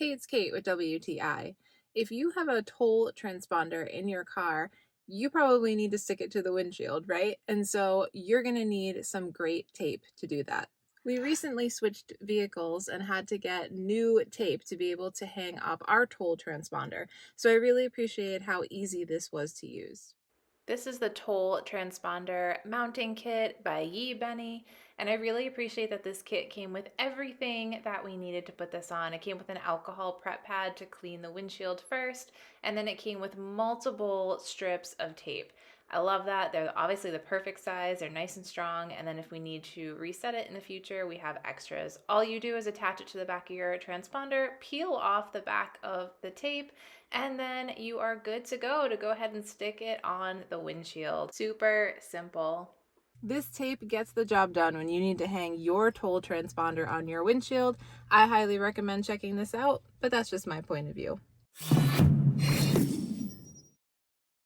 Hey, it's Kate with WTI. If you have a toll transponder in your car, you probably need to stick it to the windshield, right? And so you're going to need some great tape to do that. We recently switched vehicles and had to get new tape to be able to hang up our toll transponder. So I really appreciate how easy this was to use. This is the toll transponder mounting kit by YeeBeny, and I really appreciate that this kit came with everything that we needed to put this on. It came with an alcohol prep pad to clean the windshield first, and then it came with multiple strips of tape. I love that. They're obviously the perfect size. They're nice and strong, and then if we need to reset it in the future, we have extras. All you do is attach it to the back of your transponder, peel off the back of the tape, and then you are good to go ahead and stick it on the windshield. Super simple. This tape gets the job done when you need to hang your toll transponder on your windshield. I highly recommend checking this out, but that's just my point of view.